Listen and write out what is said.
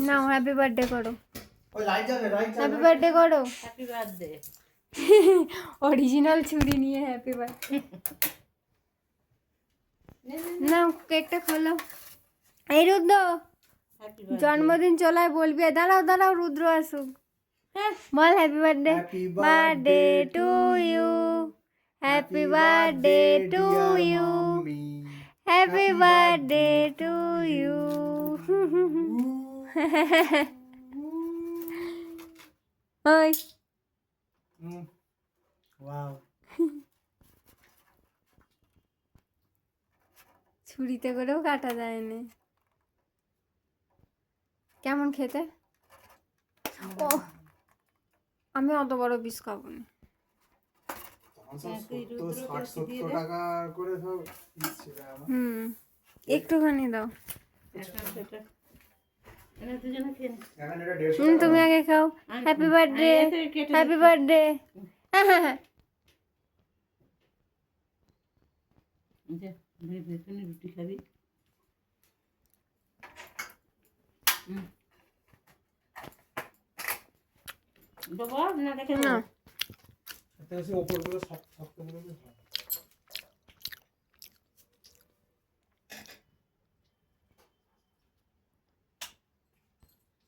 নাও happy birthday করো, ওই light যাবে হ্যাপি বার্থডে করো। Happy birthday. অরিজিনাল ছুরি নিয়ে হ্যাপি বার্থডে। নাও কেকটা খোলো। এই রুদ্র হ্যাপি বার্থডে। জন্মদিন চলায় বলবি, দাঁড়াও দাঁড়াও রুদ্র আসুক। বল happy birthday, birthday to you, happy birthday to you, happy birthday to you. ওই ওয়াও ছুরিতে করেও কাটা যায় না। কেমন খেতে? ও আমি অত বড় পিস খাবো না। টাকা করে সব দিচ্ছে আমার। একটুখানি দাও। দুজনে খেয়ে নে। এখন এটা 150 তুমি আগে খাও। Happy birthday, happy birthday. যে বেগুনি রুটি খাবি? বাবা না দেখে না এটা এসে উপরগুলো শক্ত শক্ত করে